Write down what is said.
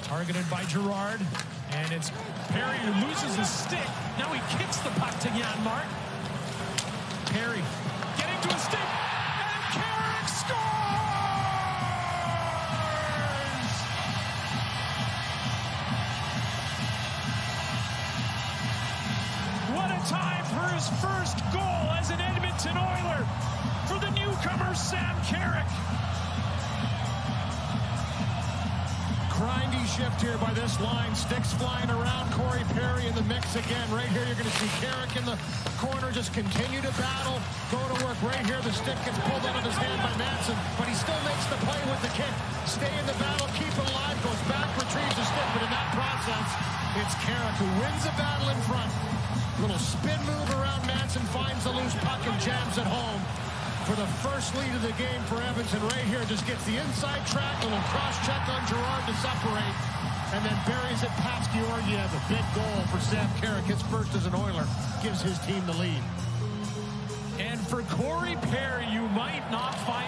Targeted by Girard, and it's Perry who loses his stick. Now he kicks the puck to Janmark. Perry getting to his stick, and Carrick scores! What a time for his first goal as an Edmonton Oiler for the newcomer Sam Carrick. Grindy shift here by this line. Sticks flying around. Corey Perry in the mix again. Right here, you're going to see Carrick in the corner just continue to battle. Go to work right here. The stick gets pulled out of his hand by Manson, but he still makes the play with the kick. Stay in the battle, keep it alive, goes back, retrieves the stick, but in that process, it's Carrick who wins the battle in front. Little spin move around Manson, finds the loose puck and jams it home. For the first lead of the game for Edmonton right here, just gets the inside track, a little cross-check on Girard to separate, and then buries it past Georgiev. A big goal for Sam Carrick, his first as an Oiler, gives his team the lead. And for Corey Perry, you might not find